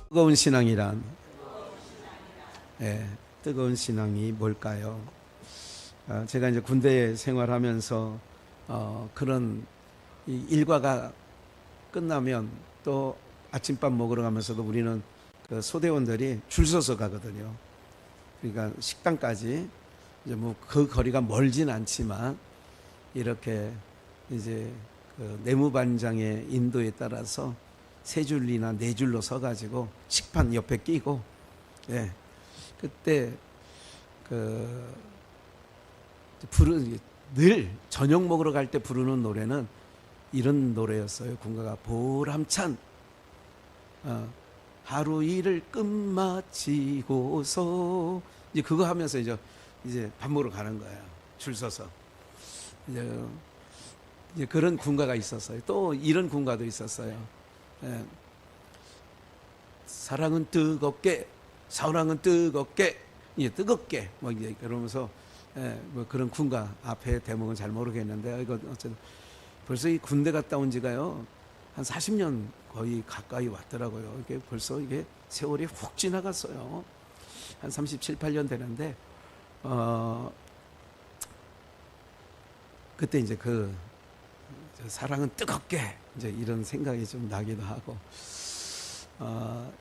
뜨거운 신앙이란, 뜨거운 신앙이 뭘까요? 제가 이제 군대 생활하면서 그런 일과가 끝나면 또 아침밥 먹으러 가면서도 우리는 그 소대원들이 줄 서서 가거든요. 그러니까 식당까지 이제 뭐 그 거리가 멀진 않지만 이렇게 이제 그 내무반장의 인도에 따라서 세 줄이나 네 줄로 서가지고 식판 옆에 끼고, 그때 늘 저녁 먹으러 갈 때 부르는 노래는 이런 노래였어요. 군가가 보람찬 하루 일을 끝마치고서 이제 그거 하면서 이제 밥 먹으러 가는 거예요. 줄 서서. 이제 그런 군가가 있었어요. 또 이런 군가도 있었어요. 사랑은 뜨겁게, 사랑은 뜨겁게, 뜨겁게, 뭐 이제 그러면서 뭐 그런 군가 앞에 대목은 잘 모르겠는데, 이거 어쨌든 벌써 이 군대 갔다 온 지가요 한 40년 거의 가까이 왔더라고요. 이게 벌써 이게 세월이 훅 지나갔어요. 한 37, 8년 되는데, 그때 이제 사랑은 뜨겁게 이제 이런 생각이 좀 나기도 하고,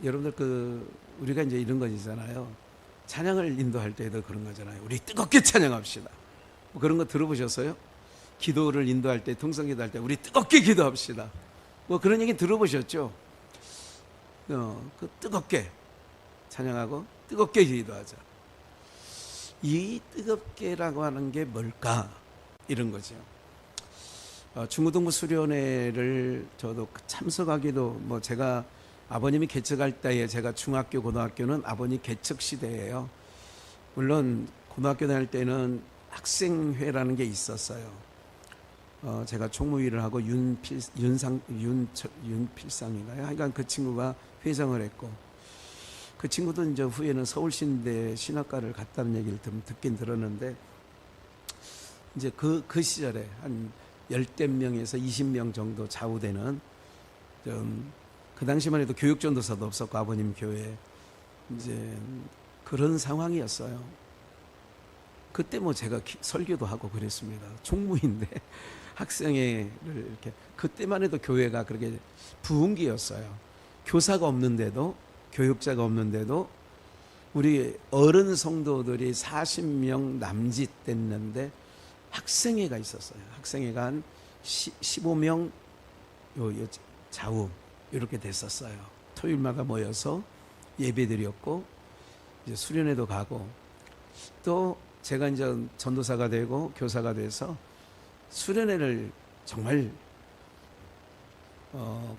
여러분들 우리가 이제 이런 거 있잖아요. 찬양을 인도할 때도 그런 거잖아요. 우리 뜨겁게 찬양합시다. 뭐 그런 거 들어보셨어요? 기도를 인도할 때, 통성기도할 때 우리 뜨겁게 기도합시다. 뭐 그런 얘기 들어보셨죠? 뜨겁게 찬양하고 뜨겁게 기도하자. 이 뜨겁게라고 하는 게 뭘까? 이런 거죠. 중고등부 수련회를 저도 참석하기도, 뭐 제가 아버님이 개척할 때에 제가 중학교 고등학교는 아버님 개척 시대예요. 물론 고등학교 다닐 때는 학생회라는 게 있었어요. 제가 총무위를 하고 윤필상인가요? 하여간 그 친구가 회장을 했고, 그 친구도 이제 후에는 서울신대 신학과를 갔다는 얘기를 듣긴 들었는데, 이제 그 시절에 한 10대 명에서 20명 정도 좌우되는, 그 당시만 해도 교육전도사도 없었고 아버님 교회에 이제 그런 상황이었어요. 그때 뭐 제가 설교도 하고 그랬습니다. 총무인데 학생회를 이렇게, 그때만 해도 교회가 그렇게 부흥기였어요. 교사가 없는데도, 교육자가 없는데도 우리 어른 성도들이 40명 남짓 됐는데 학생회가 있었어요. 학생회가 한 15명 좌우 이렇게 됐었어요. 토요일마다 모여서 예배드렸고, 이제 수련회도 가고, 또 제가 이제 전도사가 되고 교사가 돼서 수련회를 정말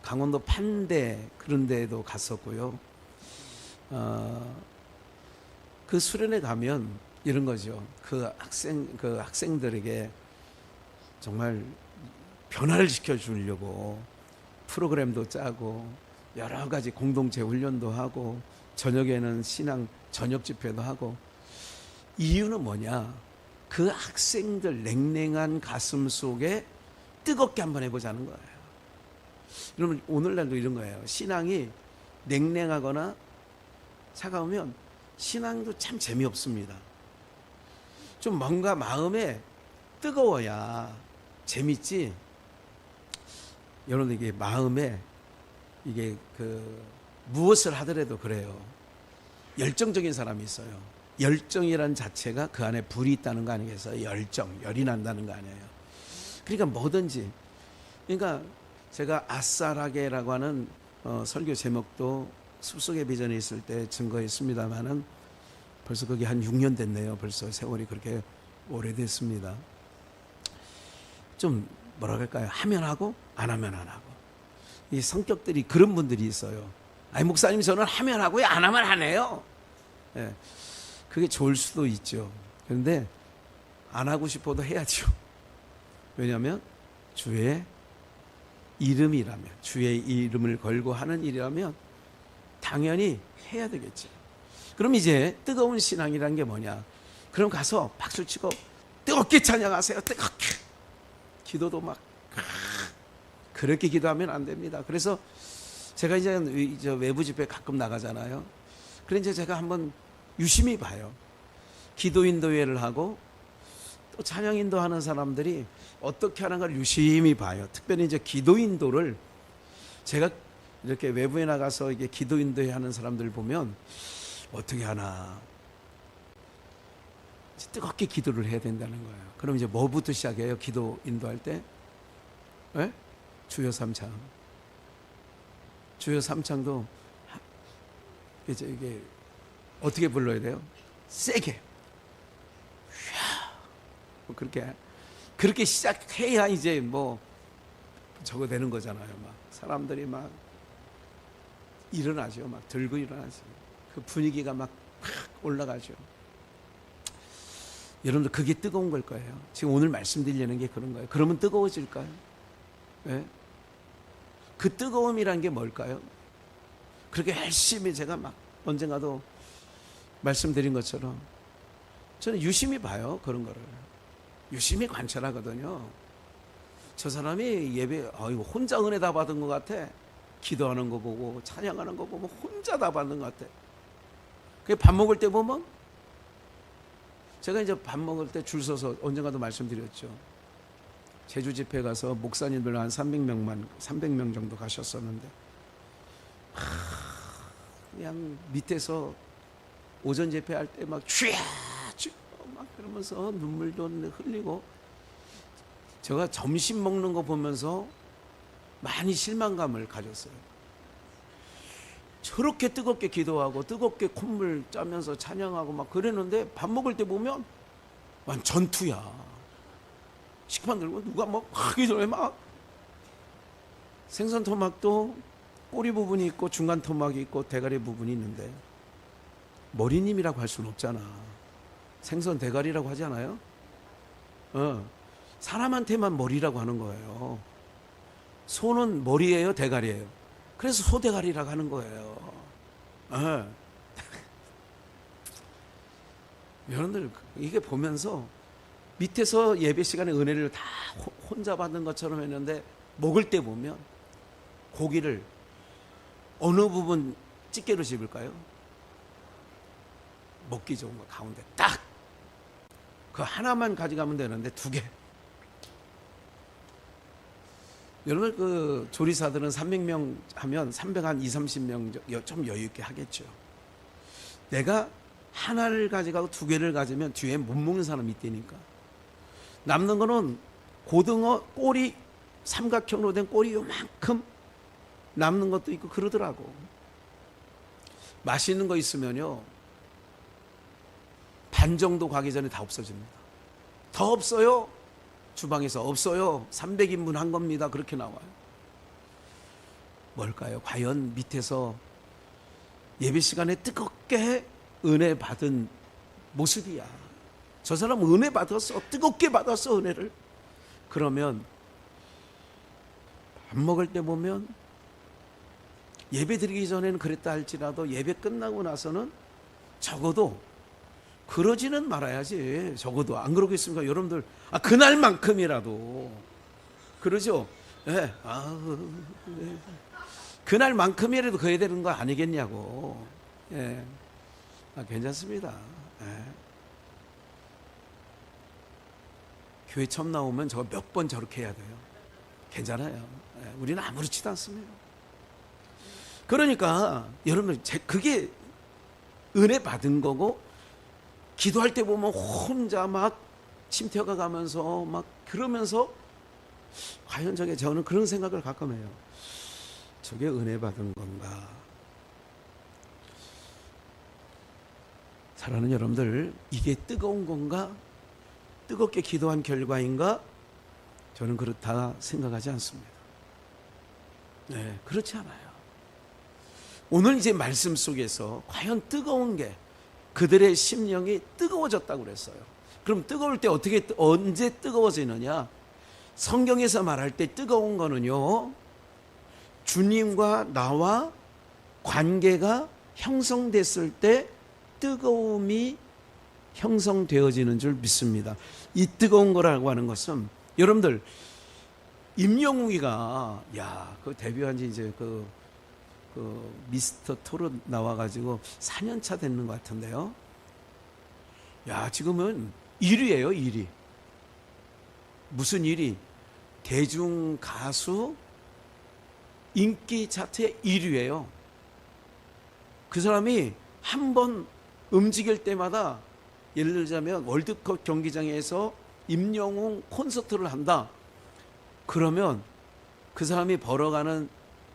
강원도 판대 그런 데도 갔었고요. 그 수련회 가면 이런 거죠. 그 학생들에게 정말 변화를 시켜주려고 프로그램도 짜고 여러 가지 공동체 훈련도 하고 저녁에는 신앙 저녁 집회도 하고. 이유는 뭐냐? 그 학생들 냉랭한 가슴 속에 뜨겁게 한번 해보자는 거예요. 여러분 오늘날도 이런 거예요. 신앙이 냉랭하거나 차가우면 신앙도 참 재미없습니다. 좀 뭔가 마음에 뜨거워야 재밌지. 여러분 이게 마음에 이게 무엇을 하더라도 그래요. 열정적인 사람이 있어요. 열정이란 자체가 그 안에 불이 있다는 거 아니겠어요? 열이 난다는 거 아니에요. 그러니까 뭐든지. 그러니까 제가 아싸라게라고 하는 설교 제목도 숲속의 비전에 있을 때 증거했습니다만은 벌써 그게 한 6년 됐네요. 벌써 세월이 그렇게 오래됐습니다. 좀 뭐라 그럴까요? 하면 하고 안 하면 안 하고. 이 성격들이 그런 분들이 있어요. 아니 목사님 저는 하면 하고요 안 하면 안 해요. 그게 좋을 수도 있죠. 그런데 안 하고 싶어도 해야죠. 왜냐하면 주의 이름이라면, 주의 이름을 걸고 하는 일이라면 당연히 해야 되겠죠. 그럼 이제 뜨거운 신앙이라는 게 뭐냐? 그럼 가서 박수치고 뜨겁게 찬양하세요. 뜨겁게. 기도도 막 그렇게 기도하면 안 됩니다. 그래서 제가 이제 외부 집회 가끔 나가잖아요. 그래 이제 제가 한번 유심히 봐요. 기도 인도회를 하고 또 찬양 인도하는 사람들이 어떻게 하는가를 유심히 봐요. 특별히 이제 기도 인도를 제가 이렇게 외부에 나가서 이게 기도 인도회 하는 사람들 보면 어떻게 하나 뜨겁게 기도를 해야 된다는 거예요. 그럼 이제 뭐부터 시작해요? 기도 인도할 때? 네? 주여 삼창. 주여 삼창도 이게 어떻게 불러야 돼요? 세게. 뭐 그렇게 시작해야 이제 뭐 저거 되는 거잖아요. 막 사람들이 막 일어나죠. 막 들고 일어나죠. 그 분위기가 막 올라가죠. 여러분들 그게 뜨거운 걸 거예요. 지금 오늘 말씀드리려는 게 그런 거예요. 그러면 뜨거워질까요? 네? 그 뜨거움이란 게 뭘까요? 그렇게 열심히 제가 막 언젠가도 말씀드린 것처럼 저는 유심히 봐요. 그런 거를 유심히 관찰하거든요. 저 사람이 예배 혼자 은혜 다 받은 것 같아. 기도하는 거 보고 찬양하는 거 보면 혼자 다 받는 것 같아. 밥 먹을 때 보면 제가 이제 밥 먹을 때 줄 서서 언젠가도 말씀드렸죠. 제주 집회 가서 목사님들 한 300명 정도 가셨었는데 그냥 밑에서 오전 집회할 때 막 쥐야 막 그러면서 눈물도 흘리고 제가 점심 먹는 거 보면서 많이 실망감을 가졌어요. 저렇게 뜨겁게 기도하고 뜨겁게 콧물 짜면서 찬양하고 막 그랬는데 밥 먹을 때 보면 완 전투야. 식판 들고 누가 막 하기 전에 막 생선 토막도 꼬리 부분이 있고 중간 토막이 있고 대가리 부분이 있는데 머리님이라고 할 수는 없잖아. 생선 대가리라고 하지 않아요? 사람한테만 머리라고 하는 거예요. 소는 머리예요, 대가리예요? 그래서 소대가리라고 하는 거예요. 여러분들 이게 보면서 밑에서 예배 시간에 은혜를 다 혼자 받는 것처럼 했는데 먹을 때 보면 고기를 어느 부분 집게로 집을까요? 먹기 좋은 거 가운데 딱 그 하나만 가져가면 되는데 2개. 여러분 그 조리사들은 300명 하면 320-30명 좀 여유 있게 하겠죠. 내가 하나를 가져가고 2개를 가지면 뒤에 못 먹는 사람이 있다니까. 남는 거는 고등어 꼬리 삼각형으로 된 꼬리 요만큼 남는 것도 있고 그러더라고. 맛있는 거 있으면요 반 정도 가기 전에 다 없어집니다. 더 없어요? 주방에서 없어요. 300인분 한 겁니다. 그렇게 나와요. 뭘까요? 과연 밑에서 예배 시간에 뜨겁게 은혜 받은 모습이야. 저 사람 은혜 받았어. 뜨겁게 받았어 은혜를. 그러면 밥 먹을 때 보면 예배 드리기 전에는 그랬다 할지라도 예배 끝나고 나서는 적어도 그러지는 말아야지. 적어도 안 그러겠습니까? 여러분들 그날만큼이라도 그러죠. 네. 네. 그날만큼이라도 그래야 되는 거 아니겠냐고. 예. 괜찮습니다. 예. 교회 처음 나오면 저거 몇 번 저렇게 해야 돼요. 괜찮아요. 예. 우리는 아무렇지도 않습니다. 그러니까 여러분 그게 은혜 받은 거고 기도할 때 보면 혼자 막 침태가 가면서 막 그러면서 과연 저는 그런 생각을 가끔 해요. 저게 은혜 받은 건가? 사랑하는 여러분들, 이게 뜨거운 건가? 뜨겁게 기도한 결과인가? 저는 그렇다 생각하지 않습니다. 네, 그렇지 않아요. 오늘 이제 말씀 속에서 과연 뜨거운 게 그들의 심령이 뜨거워졌다고 그랬어요. 그럼 뜨거울 때 언제 뜨거워지느냐? 성경에서 말할 때 뜨거운 거는요, 주님과 나와 관계가 형성됐을 때 뜨거움이 형성되어지는 줄 믿습니다. 이 뜨거운 거라고 하는 것은 여러분들 임영웅이가 그 데뷔한 지 이제 그 미스터 토로 나와가지고 4년 차 됐는 것 같은데요. 지금은 1위예요, 1위. 무슨 1위? 대중 가수 인기 차트의 1위예요. 그 사람이 한 번 움직일 때마다 예를 들자면 월드컵 경기장에서 임영웅 콘서트를 한다. 그러면 그 사람이 벌어가는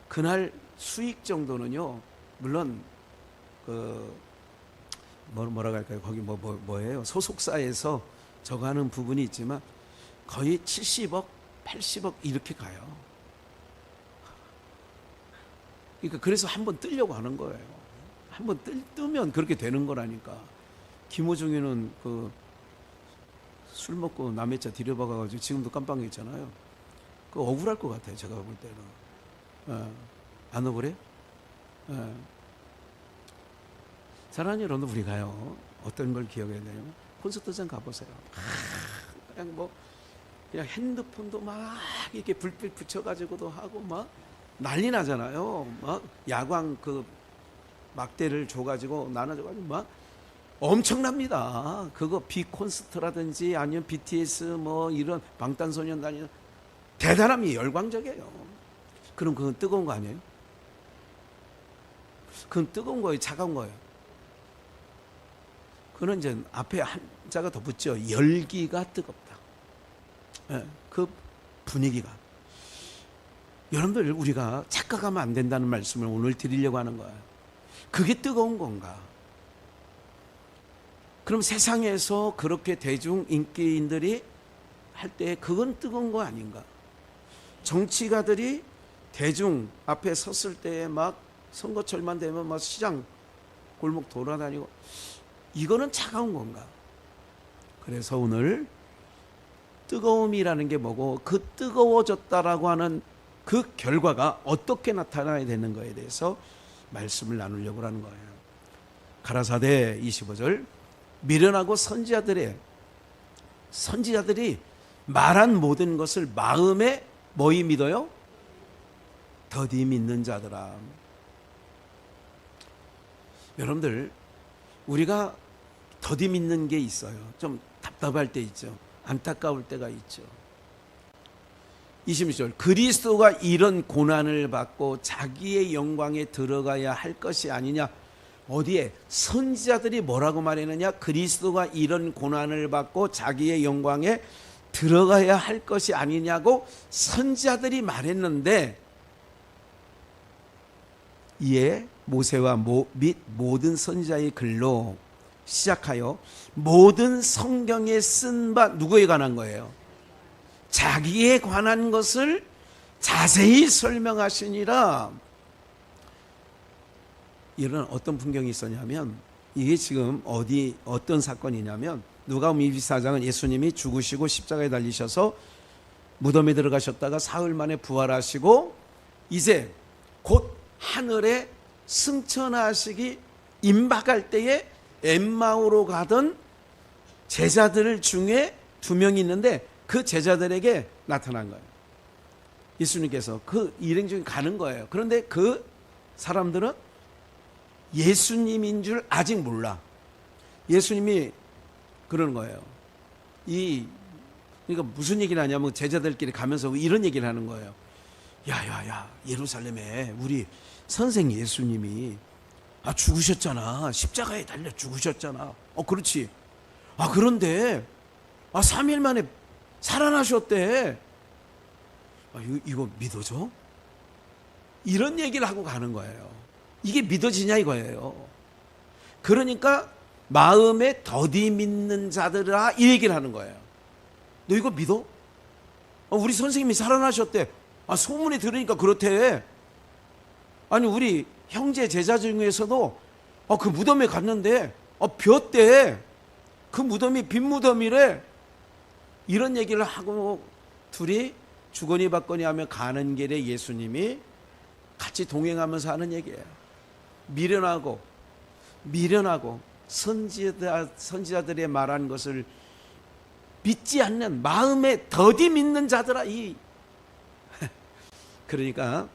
그날 수익 정도는요, 물론 뭐라고 할까요? 거기 뭐예요? 소속사에서 저거 하는 부분이 있지만 거의 70억, 80억 이렇게 가요. 그러니까 그래서 한번 뜨려고 하는 거예요. 한번 뜨면 그렇게 되는 거라니까. 김호중이는 술 먹고 남의 차 들여박아가지고 지금도 깜빵했잖아요. 그 억울할 것 같아요, 제가 볼 때는. 안 억울해? 사랑하는 여러분, 우리가요 어떤 걸 기억해야 되냐면 콘서트장 가보세요. 그냥 핸드폰도 막 이렇게 불빛 붙여가지고도 하고 막 난리 나잖아요. 막 야광 막대를 줘가지고 나눠줘가지고 막 엄청납니다. 그거 비콘서트라든지 아니면 BTS 뭐 이런 방탄소년단이 대단함이 열광적이에요. 그럼 그건 뜨거운 거 아니에요? 그건 뜨거운 거예요, 차가운 거예요? 그는 이제 앞에 한자가 더 붙죠. 열기가 뜨겁다. 그 분위기가. 여러분들, 우리가 착각하면 안 된다는 말씀을 오늘 드리려고 하는 거예요. 그게 뜨거운 건가? 그럼 세상에서 그렇게 대중 인기인들이 할 때 그건 뜨거운 거 아닌가? 정치가들이 대중 앞에 섰을 때 막 선거철만 되면 막 시장 골목 돌아다니고, 이거는 차가운 건가? 그래서 오늘 뜨거움이라는 게 뭐고, 그 뜨거워졌다라고 하는 그 결과가 어떻게 나타나야 되는 거에 대해서 말씀을 나누려고 하는 거예요. 가라사대 25절, 미련하고 선지자들이 말한 모든 것을 마음에 뭐이 믿어요? 더디 믿는 자들아. 여러분들, 우리가 더디 믿는 게 있어요. 좀 답답할 때 있죠. 안타까울 때가 있죠. 26절, 그리스도가 이런 고난을 받고 자기의 영광에 들어가야 할 것이 아니냐. 어디에? 선지자들이 뭐라고 말했느냐? 그리스도가 이런 고난을 받고 자기의 영광에 들어가야 할 것이 아니냐고 선지자들이 말했는데, 이에 모세와 및 모든 선지자의 글로 시작하여 모든 성경에 쓴 바, 누구에 관한 거예요? 자기에 관한 것을 자세히 설명하시니라. 이런 어떤 풍경이 있었냐면, 이게 지금 어떤 사건이냐면, 누가복음 24장은 예수님이 죽으시고 십자가에 달리셔서 무덤에 들어가셨다가 사흘 만에 부활하시고 이제 곧 하늘에 승천하시기 임박할 때에 엠마오로 가던 제자들 중에 2명이 있는데 그 제자들에게 나타난 거예요. 예수님께서 그 일행 중에 가는 거예요. 그런데 그 사람들은 예수님인 줄 아직 몰라. 예수님이 그러는 거예요. 그러니까 무슨 얘기를 하냐면 제자들끼리 가면서 이런 얘기를 하는 거예요. 야, 예루살렘에 우리 선생 예수님이 죽으셨잖아. 십자가에 달려 죽으셨잖아. 그렇지. 그런데 3일 만에 살아나셨대. 이거 믿어져? 이런 얘기를 하고 가는 거예요. 이게 믿어지냐 이거예요. 그러니까 마음에 더디 믿는 자들아, 이 얘기를 하는 거예요. 너 이거 믿어? 우리 선생님이 살아나셨대. 소문이 들으니까 그렇대. 아니, 우리 형제 제자 중에서도 그 무덤에 갔는데 벼대. 그 무덤이 빈 무덤이래. 이런 얘기를 하고 둘이 주거니 받거니 하며 가는 길에 예수님이 같이 동행하면서 하는 얘기예요. 미련하고 선지자들의 말한 것을 믿지 않는 마음에 더디 믿는 자들아. 그러니까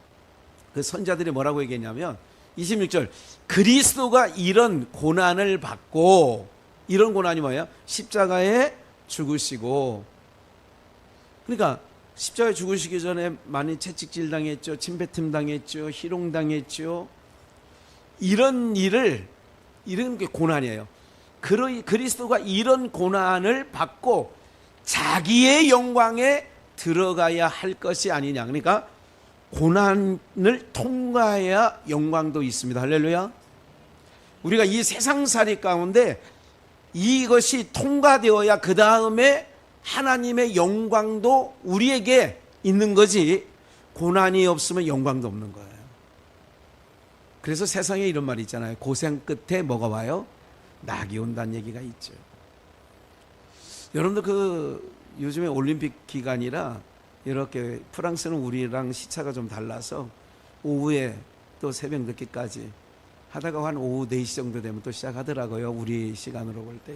그 선지자들이 뭐라고 얘기했냐면 26절, 그리스도가 이런 고난을 받고, 이런 고난이 뭐예요? 십자가에 죽으시고, 그러니까 십자가에 죽으시기 전에 많이 채찍질 당했죠, 침뱉음 당했죠, 희롱 당했죠. 이런 일을, 이런 게 고난이에요. 그리스도가 이런 고난을 받고 자기의 영광에 들어가야 할 것이 아니냐. 그러니까 고난을 통과해야 영광도 있습니다. 할렐루야. 우리가 이 세상살이 가운데 이것이 통과되어야 그 다음에 하나님의 영광도 우리에게 있는 거지, 고난이 없으면 영광도 없는 거예요. 그래서 세상에 이런 말이 있잖아요. 고생 끝에 뭐가 와요? 낙이 온다는 얘기가 있죠. 여러분들 요즘에 올림픽 기간이라 이렇게 프랑스는 우리랑 시차가 좀 달라서 오후에 또 새벽 늦게까지 하다가 한 오후 4시 정도 되면 또 시작하더라고요. 우리 시간으로 볼 때.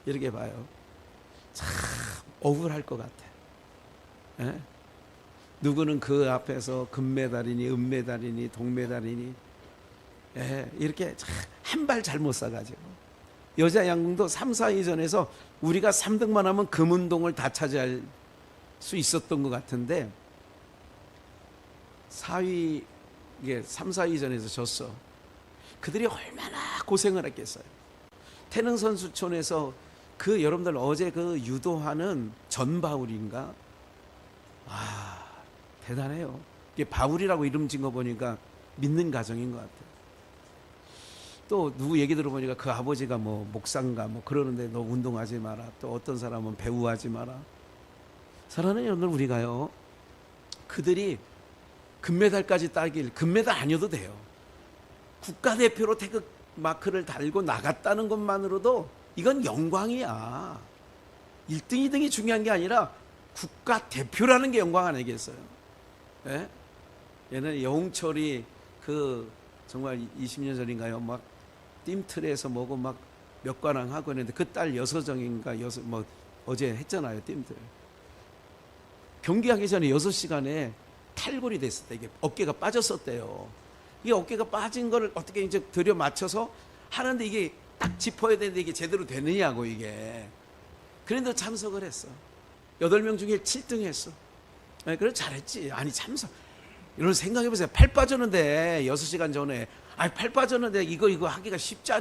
이렇게 봐요. 참 억울할 것 같아. 예? 누구는 그 앞에서 금메달이니 은메달이니 동메달이니, 예, 이렇게 한 발 잘못 사가지고 여자 양궁도 3, 4위전에서 우리가 3등만 하면 금운동을 다 차지할 수 있었던 것 같은데 4위, 이게 3, 4위전에서 졌어. 그들이 얼마나 고생을 했겠어요. 태릉선수촌에서 여러분들 어제 유도하는 전바울인가? 대단해요. 이게 바울이라고 이름 짓거 보니까 믿는 가정인 것 같아요. 또 누구 얘기 들어보니까 그 아버지가 뭐 목사인가 뭐 그러는데 너 운동하지 마라. 또 어떤 사람은 배우하지 마라. 사랑하는 여러분들, 우리가요, 그들이 금메달까지 따길, 금메달 아니어도 돼요. 국가대표로 태극 마크를 달고 나갔다는 것만으로도 이건 영광이야. 1등, 2등이 중요한 게 아니라 국가대표라는 게 영광 아니겠어요? 예? 얘는 영웅철이 정말 20년 전인가요? 막 띠틀에서 뭐고 막 몇 관왕 하고 했는데 그 딸 여서정인가 어제 했잖아요. 띠틀. 경기하기 전에 6시간에 탈골이 됐을 때 이게 어깨가 빠졌었대요. 이게 어깨가 빠진 거를 어떻게 이제 들여 맞춰서 하는데 이게 딱 짚어야 되는데 이게 제대로 되느냐고 이게. 그런데 참석을 했어. 8명 중에 7등 했어. 네, 그래 잘했지. 아니 참석. 이런 생각해보세요. 팔 빠졌는데 6시간 전에 팔 빠졌는데 이거 하기가 쉽지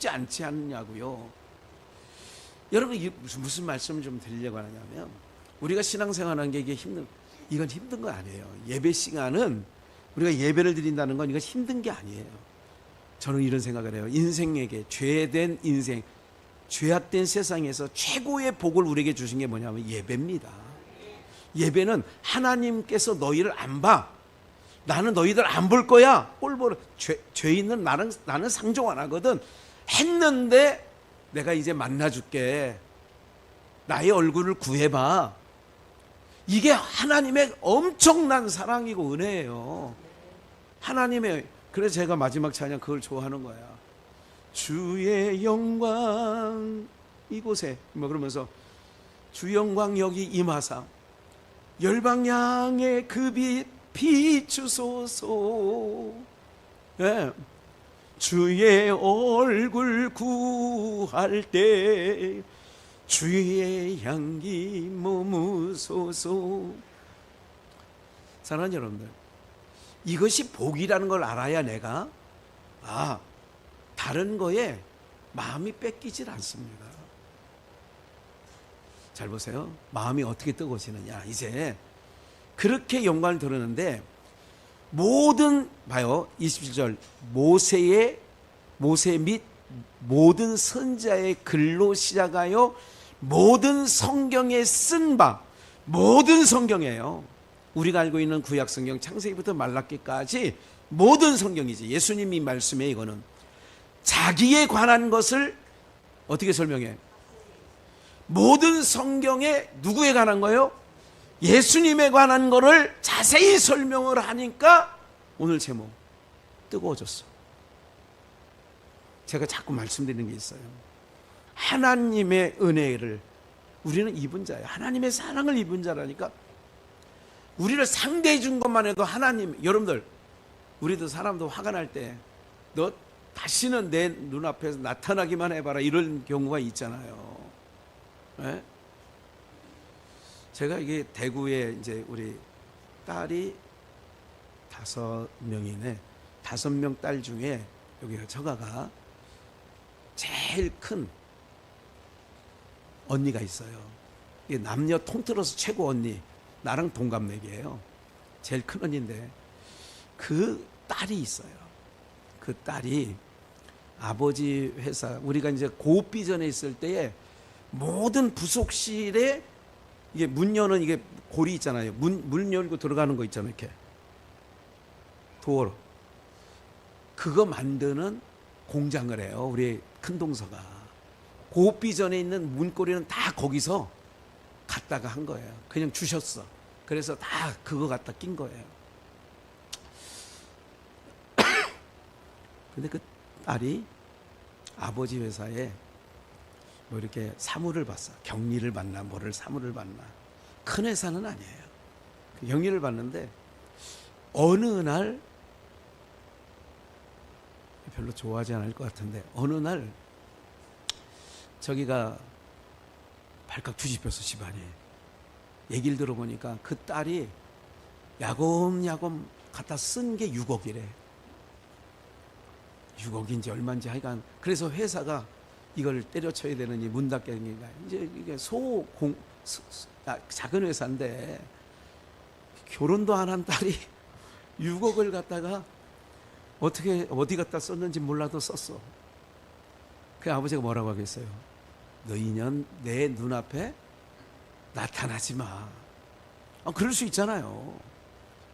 않지 않냐고요. 여러분 무슨 말씀을 좀 드리려고 하냐면 우리가 신앙생활하는 게 이건 힘든 거 아니에요. 예배 시간은 우리가 예배를 드린다는 건 이건 힘든 게 아니에요. 저는 이런 생각을 해요. 인생에게 죄된 인생, 죄악된 세상에서 최고의 복을 우리에게 주신 게 뭐냐면 예배입니다. 예배는 하나님께서 너희를 안 봐. 나는 너희들 안 볼 거야. 죄 있는 나는 상종 안 하거든. 했는데 내가 이제 만나줄게. 나의 얼굴을 구해봐. 이게 하나님의 엄청난 사랑이고 은혜예요. 그래서 제가 마지막 찬양 그걸 좋아하는 거야. 주의 영광 이곳에 그러면서 주 영광 여기 임하사 열방향에 그 빛 비추소서. 예. 주의 얼굴 구할 때 주의 향기 머무소서. 사랑하는 여러분들, 이것이 복이라는 걸 알아야 내가 다른 거에 마음이 뺏기질 않습니다. 잘 보세요. 마음이 어떻게 뜨거워지느냐. 이제 그렇게 영광을 들었는데 봐요. 27절 모세 및 모든 선지자의 글로 시작하여 모든 성경에 쓴 바, 모든 성경이에요. 우리가 알고 있는 구약 성경 창세기부터 말라기까지 모든 성경이지. 예수님이 말씀해. 이거는 자기에 관한 것을 어떻게 설명해? 모든 성경에 누구에 관한 거예요? 예수님에 관한 거를 자세히 설명을 하니까 오늘 제목 뜨거워졌어. 제가 자꾸 말씀드리는 게 있어요. 하나님의 은혜를 우리는 입은 자예요. 하나님의 사랑을 입은 자라니까. 우리를 상대해 준 것만 해도 하나님, 여러분들, 우리도 사람도 화가 날 때 너 다시는 내 눈앞에서 나타나기만 해봐라, 이런 경우가 있잖아요. 네? 제가 이게 대구에 이제 우리 딸이 5명이네. 5명 딸 중에 여기가 처가가 제일 큰 언니가 있어요. 이게 남녀 통틀어서 최고 언니, 나랑 동갑내기예요. 제일 큰 언니인데 그 딸이 있어요. 그 딸이 아버지 회사, 우리가 이제 고비전에 있을 때에 모든 부속실에 이게 문 여는 이게 고리 있잖아요. 문 열고 들어가는 거 있잖아요. 이렇게 도어로 그거 만드는 공장을 해요. 우리 큰 동서가 고비전에 있는 문고리는 다 거기서 갖다가 한 거예요. 그냥 주셨어. 그래서 다 그거 갖다 낀 거예요. 근데 그 딸이 아버지 회사에 뭐 이렇게 사무를 봤어. 격리를 받나 뭐를 사무를 받나. 큰 회사는 아니에요. 격리를 받는데 어느 날 별로 좋아하지 않을 것 같은데 어느 날 저기가 발칵 뒤집혔어. 집안이. 얘기를 들어보니까 그 딸이 야금야금 갖다 쓴 게 6억이래. 6억인지 얼마인지 하여간. 그래서 회사가 이걸 때려쳐야 되느니 문 닫게니까 이제 이게 작은 회사인데 결혼도 안 한 딸이 6억을 갖다가 어떻게 어디 갖다 썼는지 몰라도 썼어. 그 아버지가 뭐라고 하겠어요? 너 인연 내 눈앞에 나타나지 마. 그럴 수 있잖아요.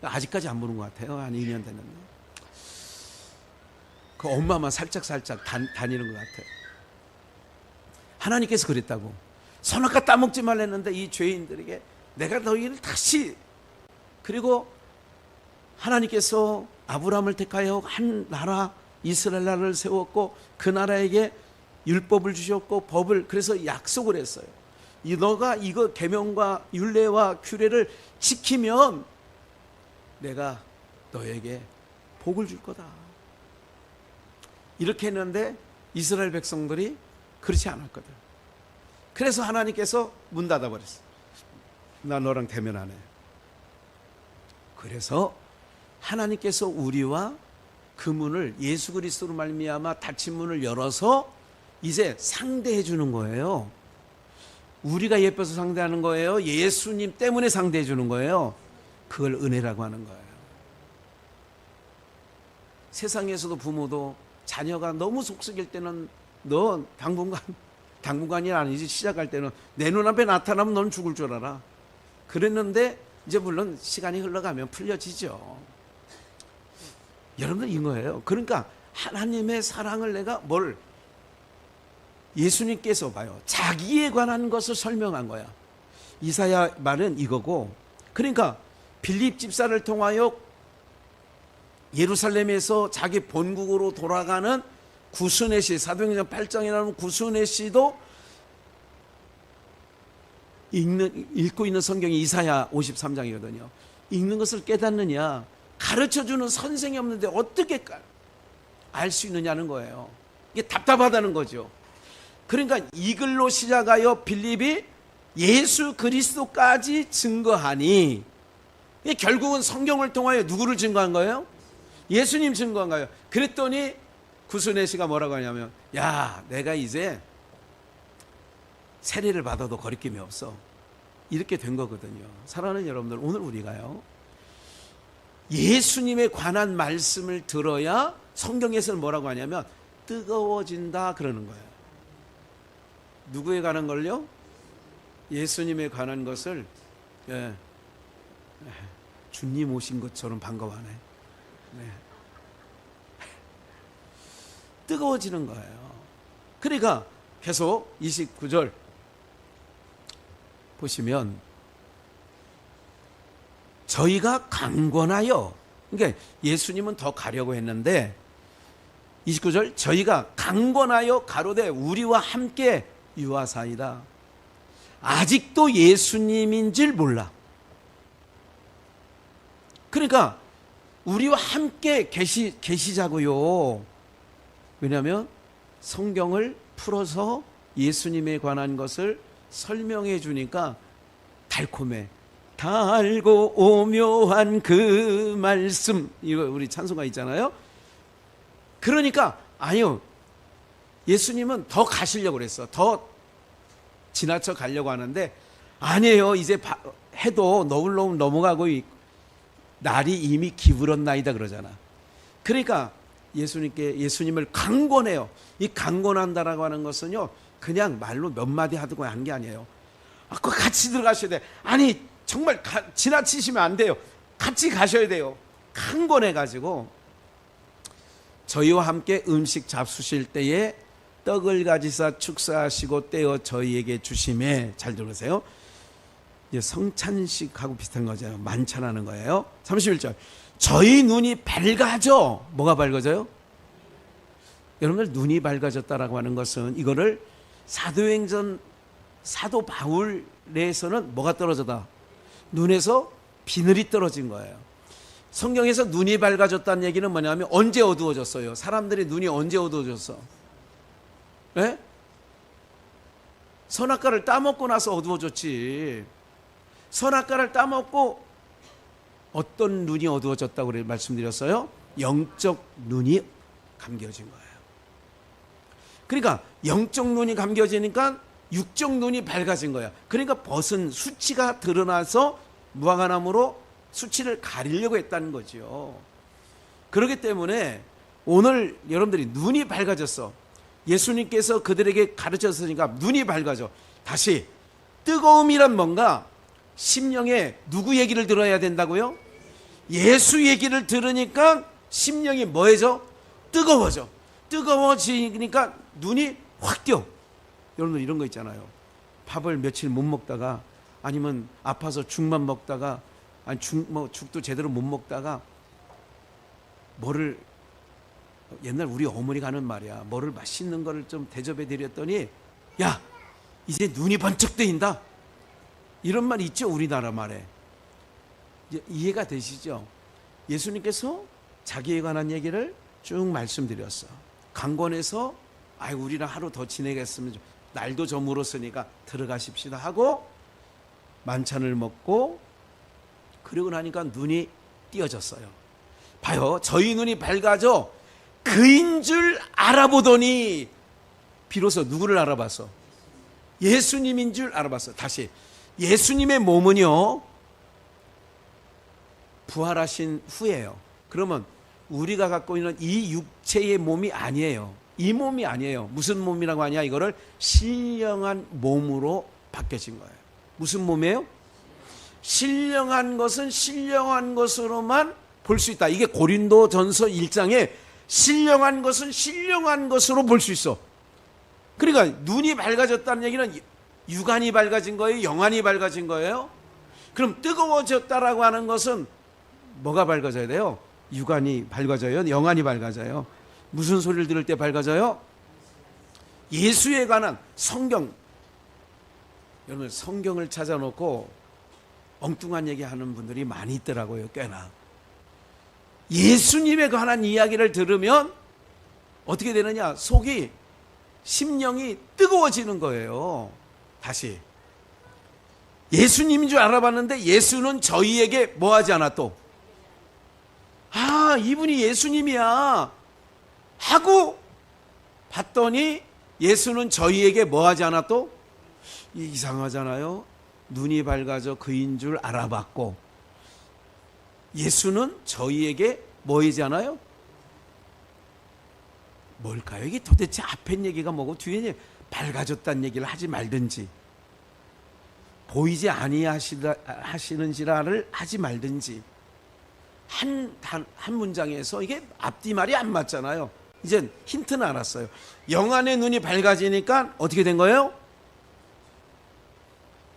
아직까지 안 보는 것 같아요. 한 2년 됐는데. 그 엄마만 살짝 다니는 것 같아요. 하나님께서 그랬다고. 선악과 따먹지 말랬는데 이 죄인들에게 내가 너희를 다시, 그리고 하나님께서 아브라함을 택하여 한 나라 이스라엘 나라를 세웠고 그 나라에게 율법을 주셨고 법을, 그래서 약속을 했어요. 너가 이거 계명과 율례와 규례를 지키면 내가 너에게 복을 줄 거다. 이렇게 했는데 이스라엘 백성들이 그렇지 않았거든. 그래서 하나님께서 문 닫아버렸어. 나 너랑 대면 안 해. 그래서 하나님께서 우리와 그 문을 예수 그리스도로 말미암아 닫힌 문을 열어서 이제 상대해 주는 거예요. 우리가 예뻐서 상대하는 거예요? 예수님 때문에 상대해 주는 거예요? 그걸 은혜라고 하는 거예요. 세상에서도 부모도 자녀가 너무 속썩일 때는 너 당분간이 아니지, 시작할 때는 내 눈앞에 나타나면 넌 죽을 줄 알아. 그랬는데 이제 물론 시간이 흘러가면 풀려지죠. 여러분들 이거예요. 그러니까 하나님의 사랑을 내가 예수님께서 봐요. 자기에 관한 것을 설명한 거야. 이사야 말은 이거고, 그러니까 빌립 집사를 통하여 예루살렘에서 자기 본국으로 돌아가는 구순의 시, 사도행전 8장에 나오는 구순의 시도 읽고 있는 성경이 이사야 53장이거든요. 읽는 것을 깨닫느냐, 가르쳐주는 선생이 없는데 어떻게 알 수 있느냐는 거예요. 이게 답답하다는 거죠. 그러니까 이 글로 시작하여 빌립이 예수 그리스도까지 증거하니, 이게 결국은 성경을 통하여 누구를 증거한 거예요? 예수님 증거한 거예요. 그랬더니 구순의 씨가 뭐라고 하냐면, 야, 내가 이제 세례를 받아도 거리낌이 없어. 이렇게 된 거거든요. 사랑하는 여러분들, 오늘 우리가요, 예수님에 관한 말씀을 들어야 성경에서는 뭐라고 하냐면 뜨거워진다 그러는 거예요. 누구에 관한 걸요? 예수님에 관한 것을, 주님 오신 것처럼 반가워하네. 네. 뜨거워지는 거예요. 그러니까 계속 29절 보시면 저희가 강권하여, 그러니까 예수님은 더 가려고 했는데 29절 저희가 강권하여 가로되 우리와 함께 유하사이다. 아직도 예수님인 줄 몰라. 그러니까 우리와 함께 계시자고요. 왜냐하면 성경을 풀어서 예수님에 관한 것을 설명해 주니까 달콤해. 달고 오묘한 그 말씀, 이거 우리 찬송가 있잖아요. 그러니까 아니요, 예수님은 더 가시려고 그랬어. 더 지나쳐 가려고 하는데 아니에요. 이제 해도 너울너울 넘어가고 날이 이미 기울었나이다 그러잖아. 그러니까 예수님을 강권해요. 이 강권한다라고 하는 것은요, 그냥 말로 몇 마디 하고 한 게 아니에요. 그 같이 들어가셔야 돼. 아니 정말 지나치시면 안 돼요. 같이 가셔야 돼요. 강권해가지고 저희와 함께 음식 잡수실 때에 떡을 가지사 축사하시고 떼어 저희에게 주심에, 잘 들으세요. 성찬식하고 비슷한 거잖아요. 만찬하는 거예요. 31절 저희 눈이 밝아져. 뭐가 밝아져요? 여러분들 눈이 밝아졌다라고 하는 것은 이거를 사도행전 사도 바울에서는 뭐가 떨어졌다? 눈에서 비늘이 떨어진 거예요. 성경에서 눈이 밝아졌다는 얘기는 뭐냐면 언제 어두워졌어요? 사람들의 눈이 언제 어두워졌어? 네? 선악과를 따먹고 나서 어두워졌지. 선악과를 따먹고 어떤 눈이 어두워졌다고 말씀드렸어요? 영적 눈이 감겨진 거예요. 그러니까 영적 눈이 감겨지니까 육적 눈이 밝아진 거야. 그러니까 벗은 수치가 드러나서 무화과나무로 수치를 가리려고 했다는 거죠. 그렇기 때문에 오늘 여러분들이 눈이 밝아졌어. 예수님께서 그들에게 가르쳤으니까 눈이 밝아져. 다시 뜨거움이란 뭔가 심령에 누구 얘기를 들어야 된다고요? 예수 얘기를 들으니까 심령이 뭐해져? 뜨거워져. 뜨거워지니까 눈이 확 뛰어. 여러분들 이런 거 있잖아요. 밥을 며칠 못 먹다가 아니면 아파서 죽만 먹다가 아니 죽도 제대로 못 먹다가 뭐를 옛날 우리 어머니가 하는 말이야. 뭐를 맛있는 거를 좀 대접해 드렸더니 야 이제 눈이 번쩍 뜨인다. 이런 말 있죠, 우리나라 말에. 이제 이해가 되시죠? 예수님께서 자기에 관한 얘기를 쭉 말씀드렸어. 강권해서 우리랑 하루 더 지내겠으면 날도 저물었으니까 들어가십시다 하고 만찬을 먹고 그러고 나니까 눈이 띄어졌어요. 봐요. 저희 눈이 밝아져 그인 줄 알아보더니 비로소 누구를 알아봤어? 예수님인 줄 알아봤어. 다시 예수님의 몸은요 부활하신 후예요. 그러면 우리가 갖고 있는 이 육체의 몸이 아니에요. 이 몸이 아니에요. 무슨 몸이라고 하냐? 이거를 신령한 몸으로 바뀌어진 거예요. 무슨 몸이에요? 신령한 것은 신령한 것으로만 볼 수 있다. 이게 고린도전서 1장에 신령한 것은 신령한 것으로 볼 수 있어. 그러니까 눈이 밝아졌다는 얘기는 육안이 밝아진 거예요? 영안이 밝아진 거예요? 그럼 뜨거워졌다라고 하는 것은 뭐가 밝아져야 돼요? 육안이 밝아져요? 영안이 밝아져요? 무슨 소리를 들을 때 밝아져요? 예수에 관한 성경. 여러분 성경을 찾아놓고 엉뚱한 얘기하는 분들이 많이 있더라고요. 꽤나. 예수님에 관한 이야기를 들으면 어떻게 되느냐? 속이 심령이 뜨거워지는 거예요. 다시 예수님인 줄 알아봤는데 예수는 저희에게 뭐하지 않아 또? 이분이 예수님이야 하고 봤더니 예수는 저희에게 뭐하지 않아 또? 이상하잖아요. 눈이 밝아져 그인 줄 알아봤고 예수는 저희에게 뭐이지 않아요? 뭘까요? 이게 도대체 앞에 얘기가 뭐고 뒤에 밝아졌다는 얘기를 하지 말든지 보이지 아니하시는지라를 하지 말든지 한 문장에서 이게 앞뒤말이 안 맞잖아요. 이제 힌트는 알았어요. 영안의 눈이 밝아지니까 어떻게 된 거예요?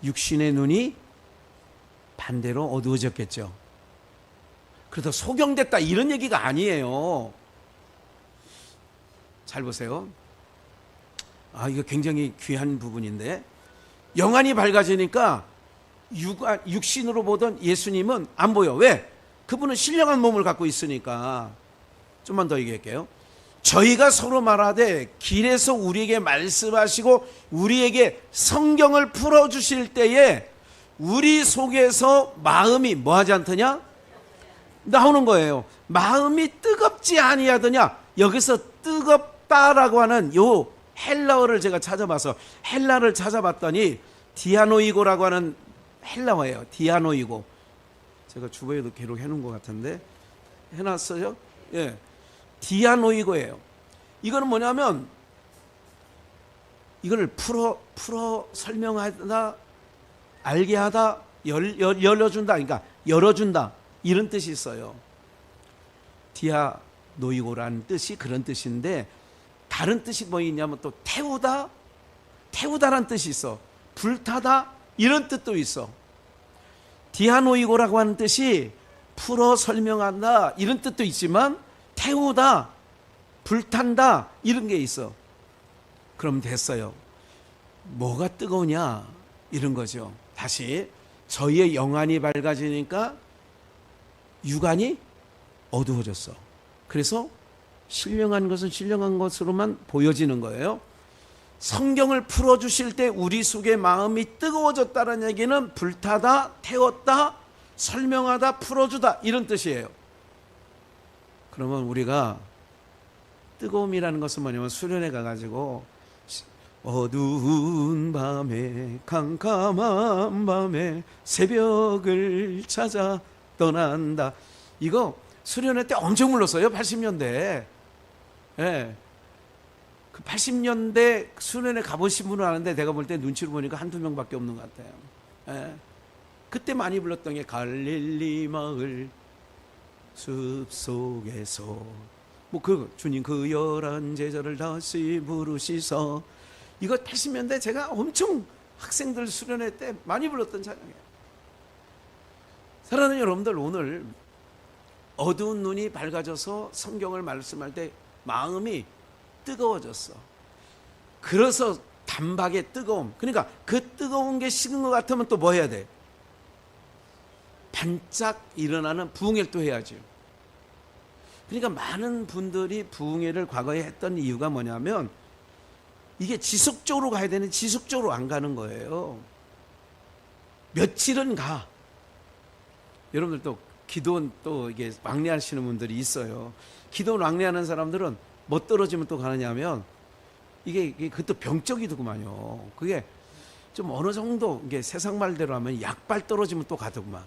육신의 눈이 반대로 어두워졌겠죠. 그래서 소경됐다 이런 얘기가 아니에요. 잘 보세요. 이거 굉장히 귀한 부분인데, 영안이 밝아지니까 육신으로 보던 예수님은 안 보여. 왜? 그분은 신령한 몸을 갖고 있으니까. 좀만 더 얘기할게요. 저희가 서로 말하되 길에서 우리에게 말씀하시고 우리에게 성경을 풀어주실 때에 우리 속에서 마음이 뭐하지 않더냐? 나오는 거예요. 마음이 뜨겁지 아니하더냐? 여기서 뜨겁다라고 하는 요 헬라어를 제가 찾아봐서 헬라를 찾아봤더니 디아노이고라고 하는 헬라어예요. 디아노이고. 제가 주보에도 기록해 놓은 것 같은데 해놨어요? 예, 디아노이고예요. 이거는 뭐냐면 이걸 풀어 설명하다, 알게 하다, 열어준다. 그러니까 열어준다 이런 뜻이 있어요. 디아노이고라는 뜻이 그런 뜻인데 다른 뜻이 뭐 있냐면 또 태우다라는 뜻이 있어. 불타다 이런 뜻도 있어. 디아노이고라고 하는 뜻이 풀어 설명한다 이런 뜻도 있지만 태우다, 불탄다 이런 게 있어. 그럼 됐어요. 뭐가 뜨거우냐 이런 거죠. 다시 저희의 영안이 밝아지니까 육안이 어두워졌어. 그래서 신령한 것은 신령한 것으로만 보여지는 거예요. 성경을 풀어주실 때 우리 속의 마음이 뜨거워졌다는 얘기는 불타다, 태웠다, 설명하다, 풀어주다 이런 뜻이에요. 그러면 우리가 뜨거움이라는 것은 뭐냐면 수련회 가가지고 어두운 밤에 캄캄한 밤에 새벽을 찾아 떠난다. 이거 수련회 때 엄청 불렀어요. 80년대. 예. 그 80년대 수련회 가보신 분은 아는데 내가 볼 때 눈치로 보니까 한두 명밖에 없는 것 같아요. 예. 그때 많이 불렀던 게 갈릴리 마을 숲속에서 주님 그 열한 제자를 다시 부르시사. 이거 80년대 제가 엄청 학생들 수련회 때 많이 불렀던 찬양이에요. 사랑하는 여러분들, 오늘 어두운 눈이 밝아져서 성경을 말씀할 때 마음이 뜨거워졌어. 그래서 단박의 뜨거움. 그러니까 그 뜨거운 게 식은 것 같으면 또 뭐 해야 돼? 반짝 일어나는 부흥회를 해야죠. 그러니까 많은 분들이 부흥회를 과거에 했던 이유가 뭐냐면 이게 지속적으로 가야 되는 지속적으로 안 가는 거예요. 며칠은 가. 여러분들 또 기도원 또 이게 왕래하시는 분들이 있어요. 기도원 왕래하는 사람들은 뭐 떨어지면 또 가느냐 하면 이게 그것도 병적이더구만요. 그게 좀 어느 정도 이게 세상 말대로 하면 약발 떨어지면 또 가더구만.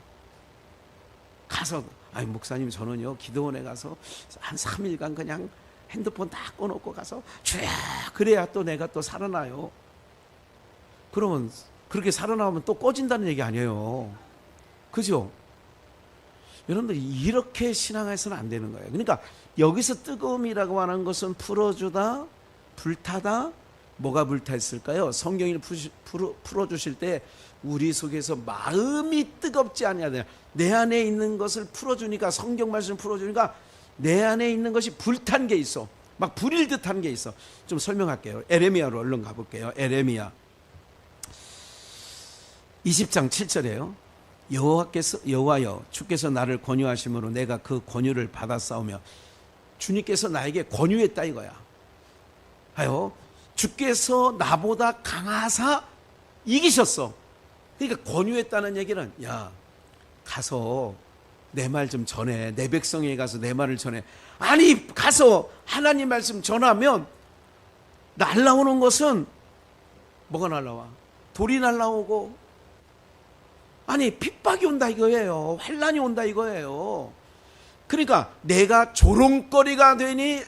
가서 아니 목사님 저는요 기도원에 가서 한 3일간 그냥 핸드폰 다 꺼놓고 가서 쭉 그래야 또 내가 또 살아나요. 그러면 그렇게 살아나면 또 꺼진다는 얘기 아니에요. 그죠? 여러분들 이렇게 신앙해서는 안 되는 거예요. 그러니까 여기서 뜨거움이라고 하는 것은 풀어주다, 불타다. 뭐가 불탔을까요? 성경을 풀어주실 때 우리 속에서 마음이 뜨겁지 아니하냐. 내 안에 있는 것을 풀어주니까, 성경 말씀 풀어주니까 내 안에 있는 것이 불탄 게 있어. 막 불일 듯한 게 있어. 좀 설명할게요. 에레미야로 얼른 가볼게요. 에레미야 20장 7절이에요. 여호와여 주께서 나를 권유하심으로 내가 그 권유를 받았사오며. 주님께서 나에게 권유했다 이거야. 하여 주께서 나보다 강하사 이기셨어. 그러니까 권유했다는 얘기는 야 가서 내 말 좀 전해. 내 백성에게 가서 내 말을 전해. 아니 가서 하나님 말씀 전하면 날라오는 것은 뭐가 날라와? 돌이 날라오고 아니 핍박이 온다 이거예요. 환난이 온다 이거예요. 그러니까 내가 조롱거리가 되니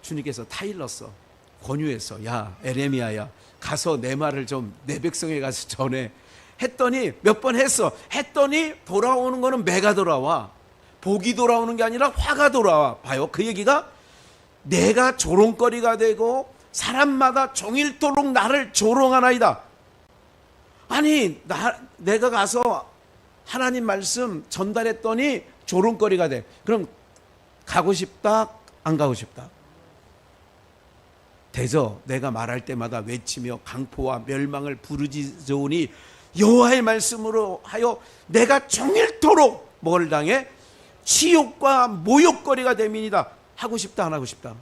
주님께서 타일렀어. 권유했어. 야 에레미야야 가서 내 말을 좀 내 백성에 가서 전해. 했더니 몇 번 했어. 했더니 돌아오는 거는 매가 돌아와. 복이 돌아오는 게 아니라 화가 돌아와. 봐요. 그 얘기가 내가 조롱거리가 되고 사람마다 종일토록 나를 조롱하나이다. 아니 내가 가서 하나님 말씀 전달했더니 조롱거리가 돼. 그럼 가고 싶다 안 가고 싶다? 대저 내가 말할 때마다 외치며 강포와 멸망을 부르짖으오니 여호와의 말씀으로 하여 내가 종일토록 뭘 당해? 치욕과 모욕거리가 됨이니이다. 하고 싶다 안 하고 싶다?